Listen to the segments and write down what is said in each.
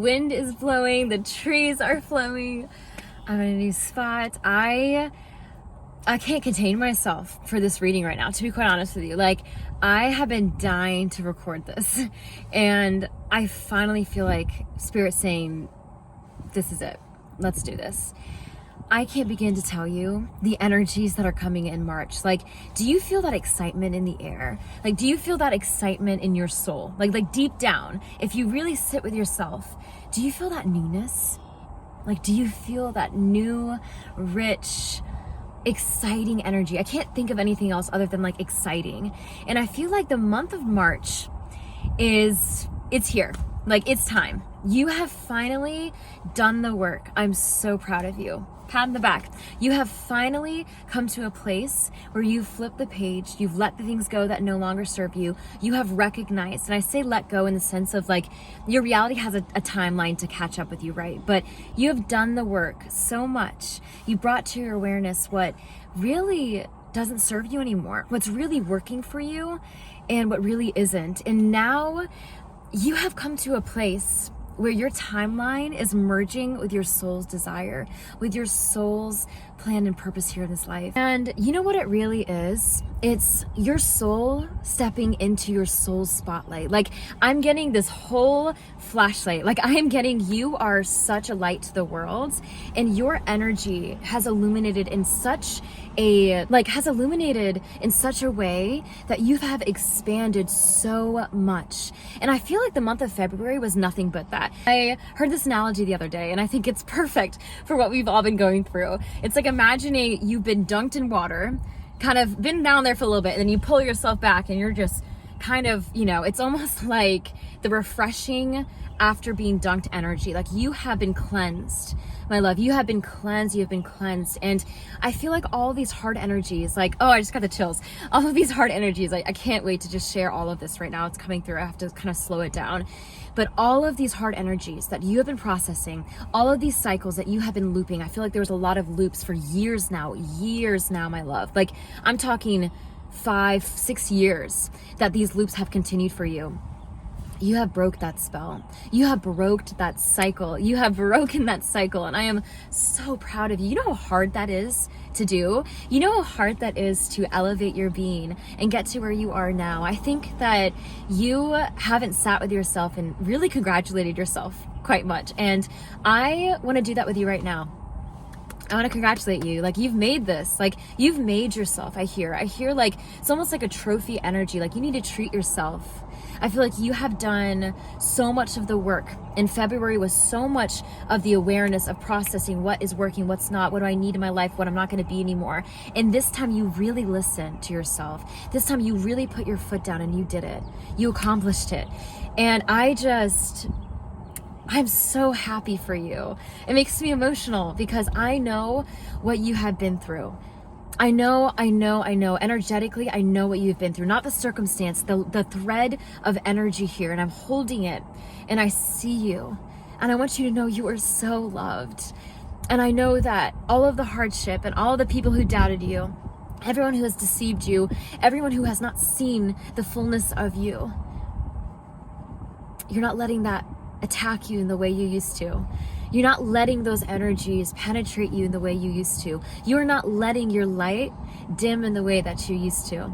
wind is blowing, the trees are flowing. I'm in a new spot. I can't contain myself for this reading right now, to be quite honest with you. Like, I have been dying to record this, and I finally feel like Spirit saying, this is it. Let's do this. I can't begin to tell you the energies that are coming in March. Like, do you feel that excitement in the air? Like, do you feel that excitement in your soul? Like deep down, if you really sit with yourself, do you feel that newness? Like, do you feel that new, rich, exciting energy? I can't think of anything else other than like exciting. And I feel like the month of March it's here. Like, it's time. You have finally done the work. I'm so proud of you. Pat on the back. You have finally come to a place where you've flipped the page. You've let the things go that no longer serve you. You have recognized, and I say let go in the sense of like your reality has a timeline to catch up with you, right? But you have done the work so much. You brought to your awareness what really doesn't serve you anymore, what's really working for you and what really isn't. And now you have come to a place where your timeline is merging with your soul's desire, with your soul's plan and purpose here in this life. And you know what it really is? It's your soul stepping into your soul's spotlight. Like, I'm getting this whole flashlight. Like, I am getting, you are such a light to the world, and your energy has illuminated in such a way that you have expanded so much. And I feel like the month of February was nothing but that. I heard this analogy the other day, and I think it's perfect for what we've all been going through. It's like imagining you've been dunked in water, kind of been down there for a little bit, and then you pull yourself back and you're just kind of, it's almost like the refreshing after being dunked energy. Like, you have been cleansed, my love. You have been cleansed. You have been cleansed. And I feel like all these hard energies, like, oh, I just got the chills. All of these hard energies, like, I can't wait to just share all of this right now. It's coming through. I have to kind of slow it down. But all of these hard energies that you have been processing, all of these cycles that you have been looping, I feel like there was a lot of loops for years now, my love. Like, I'm talking 5-6 years that these loops have continued for you. You have broke that spell. You have broke that cycle. You have broken that cycle. And I am so proud of you. You know how hard that is to do? You know how hard that is to elevate your being and get to where you are now? I think that you haven't sat with yourself and really congratulated yourself quite much. And I want to do that with you right now. I want to congratulate you. Like, you've made this. Like, you've made yourself. I hear like it's almost like a trophy energy. Like, you need to treat yourself. I feel like you have done so much of the work. In February was so much of the awareness of processing what is working, what's not, what do I need in my life, what I'm not going to be anymore. And this time you really listened to yourself. This time you really put your foot down and you did it. You accomplished it. And I'm so happy for you. It makes me emotional because I know what you have been through. I know. Energetically, I know what you've been through. Not the circumstance, the thread of energy here. And I'm holding it. And I see you. And I want you to know you are so loved. And I know that all of the hardship and all the people who doubted you, everyone who has deceived you, everyone who has not seen the fullness of you, you're not letting that attack you in the way you used to. You're not letting those energies penetrate you in the way you used to. You are not letting your light dim in the way that you used to.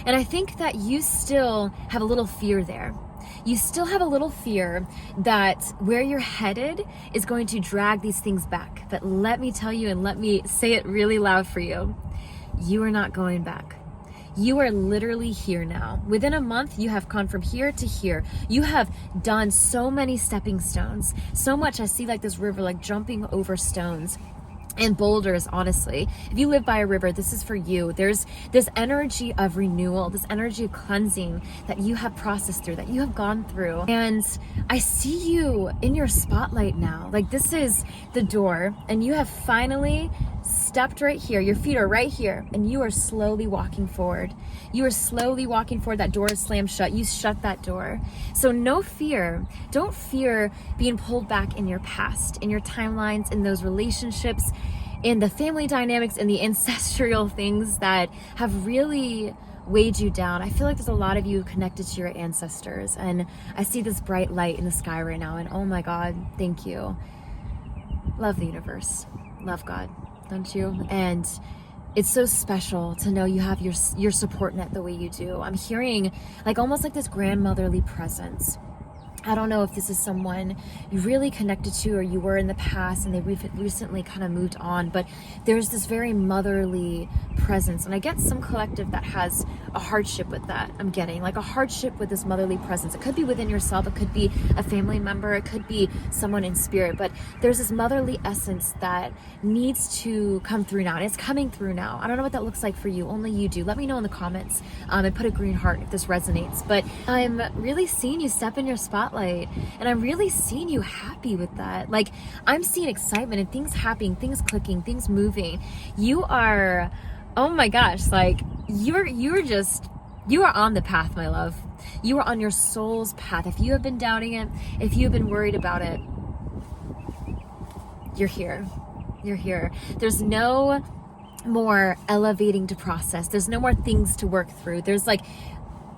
And I think that you still have a little fear there. You still have a little fear that where you're headed is going to drag these things back. But let me tell you, and let me say it really loud for you, you are not going back. You are literally here now. Within a month, you have gone from here to here. You have done so many stepping stones. So much, I see like this river, like jumping over stones and boulders, honestly. If you live by a river, this is for you. There's this energy of renewal, this energy of cleansing that you have processed through, that you have gone through. And I see you in your spotlight now. Like, this is the door, and you have finally stepped right here. Your feet are right here, and you are slowly walking forward. You are slowly walking forward. That door is slammed shut. You shut that door. So no fear. Don't fear being pulled back in your past, in your timelines, in those relationships, in the family dynamics, in the ancestral things that have really weighed you down. I feel like there's a lot of you connected to your ancestors, and I see this bright light in the sky right now, and oh my God, thank you. Love the universe, love God, don't you? And it's so special to know you have your support net the way you do. I'm hearing like almost like this grandmotherly presence. I don't know if this is someone you really connected to or you were in the past and they recently kind of moved on, but there's this very motherly presence. And I get some collective that has a hardship with that. I'm getting like a hardship with this motherly presence. It could be within yourself. It could be a family member. It could be someone in spirit, but there's this motherly essence that needs to come through now. And it's coming through now. I don't know what that looks like for you. Only you do. Let me know in the comments and put a green heart if this resonates. But I'm really seeing you step in your spotlight. And I'm really seeing you happy with that. Like I'm seeing excitement and things happening, things clicking, things moving. You are, oh my gosh, like you are on the path, my love. You are on your soul's path. If you have been doubting it, if you have been worried about it, you're here. You're here. There's no more elevating to process. There's no more things to work through. There's like,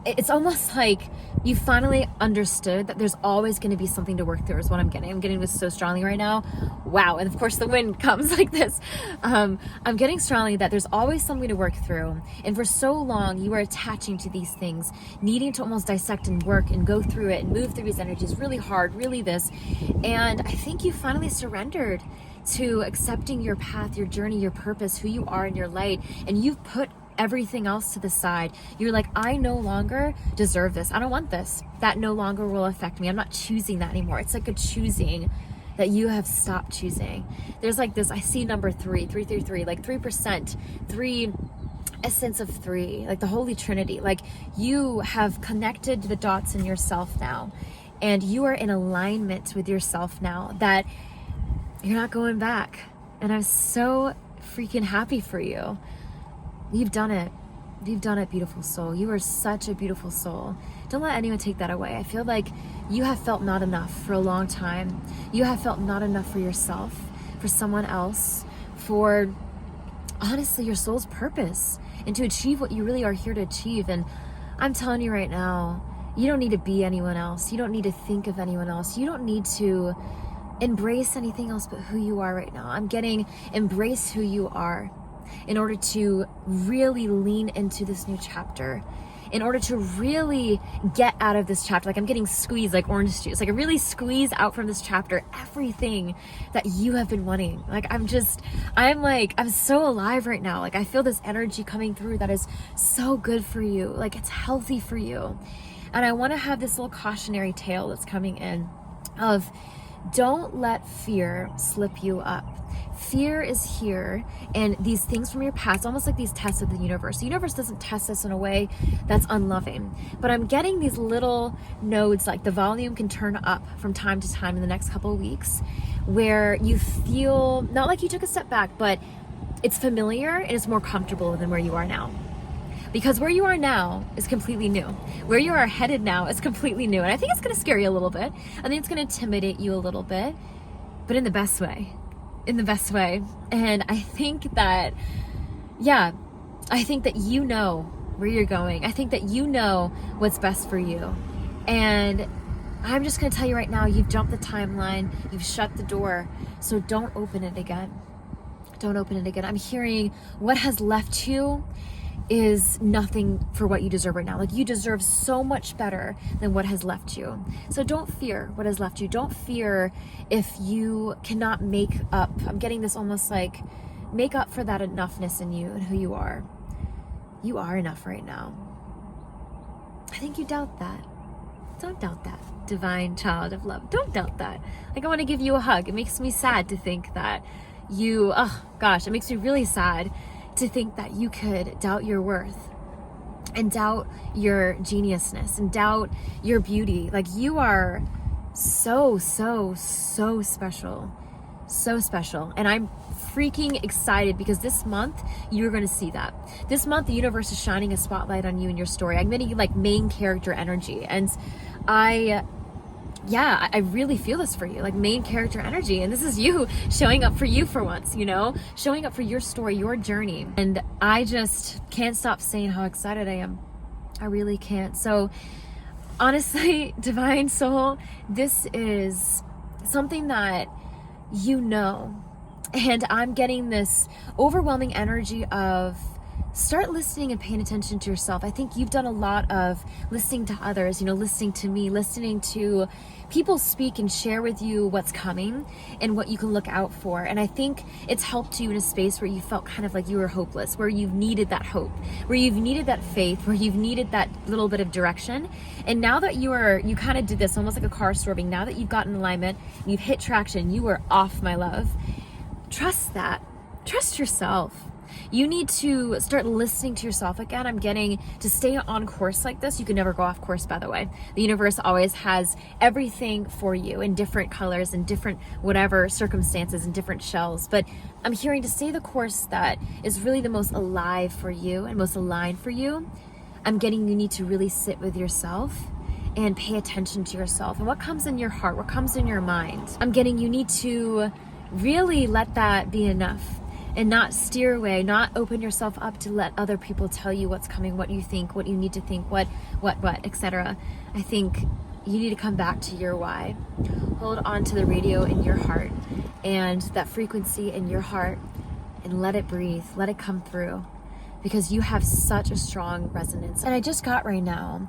it's almost like you finally understood that there's always going to be something to work through is what I'm getting. I'm getting this so strongly right now. Wow. And of course the wind comes like this. I'm getting strongly that there's always something to work through. And for so long you were attaching to these things, needing to almost dissect and work and go through it and move through these energies really hard, really this. And I think you finally surrendered to accepting your path, your journey, your purpose, who you are in your light. And you've put everything else to the side. You're like, I no longer deserve this. I don't want this. That no longer will affect me. I'm not choosing that anymore. It's like a choosing that you have stopped choosing. There's like this, I see number 333, like 3%, 3 essence of 3, like the Holy Trinity. Like you have connected the dots in yourself now, and you are in alignment with yourself now that you're not going back. And I'm so freaking happy for you. You've done it. You've done it, beautiful soul. You are such a beautiful soul. Don't let anyone take that away. I feel like you have felt not enough for a long time. You have felt not enough for yourself, for someone else, for honestly your soul's purpose, and to achieve what you really are here to achieve. And I'm telling you right now, you don't need to be anyone else. You don't need to think of anyone else. You don't need to embrace anything else but who you are right now. I'm getting embrace who you are, in order to really lean into this new chapter, in order to really get out of this chapter. Like I'm getting squeezed like orange juice, like I really squeeze out from this chapter everything that you have been wanting. Like I'm so alive right now. Like I feel this energy coming through that is so good for you. Like it's healthy for you. And I want to have this little cautionary tale that's coming in of, don't let fear slip you up. Fear is here, and these things from your past, almost like these tests of the universe. The universe doesn't test us in a way that's unloving, but I'm getting these little nodes, like the volume can turn up from time to time in the next couple of weeks, where you feel not like you took a step back, but it's familiar and it's more comfortable than where you are now. Because where you are now is completely new. Where you are headed now is completely new. And I think it's going to scare you a little bit. I think it's going to intimidate you a little bit, but in the best way. In the best way. And I think that, I think that you know where you're going. I think that you know what's best for you. And I'm just going to tell you right now, you've jumped the timeline. You've shut the door. So don't open it again. Don't open it again. I'm hearing what has left you is nothing for what you deserve right now. Like you deserve so much better than what has left you. So don't fear what has left you. Don't fear if you cannot make up. I'm getting this almost like make up for that enoughness in you and who you are. You are enough right now. I think you doubt that. Don't doubt that, divine child of love. Don't doubt that. Like I want to give you a hug. It makes me sad to think that you, it makes me really sad to think that you could doubt your worth and doubt your geniusness and doubt your beauty. Like you are so special. So special. And I'm freaking excited because this month you're going to see that. This month the universe is shining a spotlight on you and your story. I'm getting like main character energy, and I yeah, I really feel this for you, like main character energy. And this is you showing up for you for once, you know, showing up for your story, your journey. And I just can't stop saying how excited I am. I really can't. So honestly, Divine Soul, this is something that you know. And I'm getting this overwhelming energy of start listening and paying attention to yourself. I think you've done a lot of listening to others, you know, listening to me, listening to people speak and share with you what's coming and what you can look out for. And I think it's helped you in a space where you felt kind of like you were hopeless, where you've needed that hope, where you've needed that faith, where you've needed that little bit of direction. And now that you kind of did this almost like a car storming, now that you've gotten alignment, you've hit traction, you are off, my love. Trust that. Trust yourself. You need to start listening to yourself again. I'm getting to stay on course like this. You can never go off course, by the way. The universe always has everything for you in different colors and different whatever circumstances and different shells. But I'm hearing to stay the course that is really the most alive for you and most aligned for you. I'm getting you need to really sit with yourself and pay attention to yourself and what comes in your heart, what comes in your mind. I'm getting you need to really let that be enough. And not steer away, not open yourself up to let other people tell you what's coming, what you think, what you need to think, what, etc. I think you need to come back to your why. Hold on to the radio in your heart and that frequency in your heart and let it breathe, let it come through because you have such a strong resonance. And I just got right now,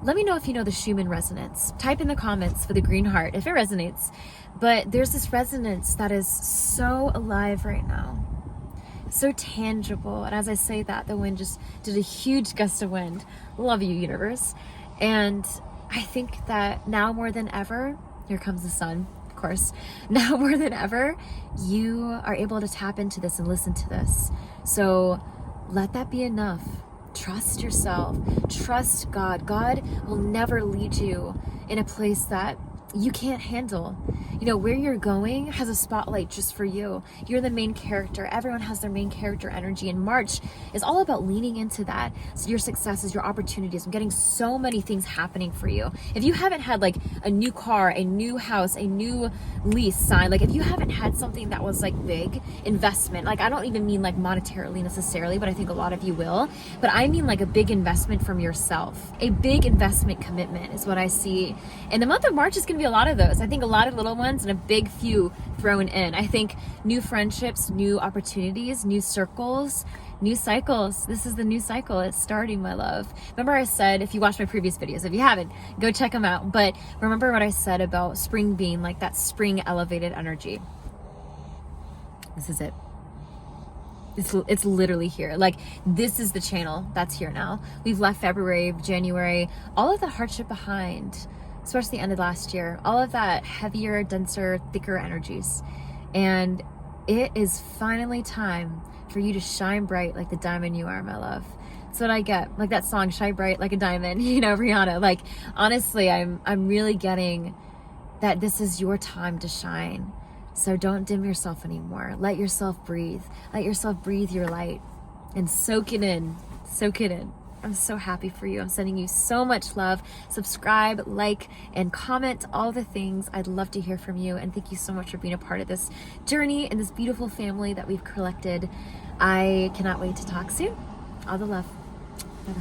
let me know if you know the Schumann resonance. Type in the comments for the green heart if it resonates. But there's this resonance that is so alive right now. So tangible. And as I say that, the wind just did a huge gust of wind. Love you, universe. And I think that now more than ever, here comes the sun, of course. Now more than ever, you are able to tap into this and listen to this. So let that be enough. Trust yourself. Trust God. God will never lead you in a place that you can't handle. You know, where you're going has a spotlight just for you. You're the main character. Everyone has their main character energy. And March is all about leaning into that. So your successes, your opportunities. I'm getting so many things happening for you. If you haven't had like a new car, a new house, a new lease signed, like if you haven't had something that was like big investment, like I don't even mean like monetarily necessarily, but I think a lot of you will. But I mean like a big investment from yourself. A big investment commitment is what I see. And the month of March is going to be a lot of those. I think a lot of little ones and a big few thrown in. I think new friendships, new opportunities, new circles, new cycles. This is the new cycle. It's starting, my love. Remember I said, if you watched my previous videos, if you haven't, go check them out. But remember what I said about spring being like that spring elevated energy. This is it. It's literally here. Like this is the channel that's here now. We've left February, January, all of the hardship behind, especially the end of last year, all of that heavier, denser, thicker energies. And it is finally time for you to shine bright like the diamond you are, my love. That's what I get. Like that song, Shine Bright Like a Diamond, you know, Rihanna. Like, honestly, I'm really getting that this is your time to shine. So don't dim yourself anymore. Let yourself breathe. Let yourself breathe your light and soak it in. Soak it in. I'm so happy for you. I'm sending you so much love. Subscribe, like, and comment all the things. I'd love to hear from you. And thank you so much for being a part of this journey and this beautiful family that we've collected. I cannot wait to talk soon. All the love. Bye-bye.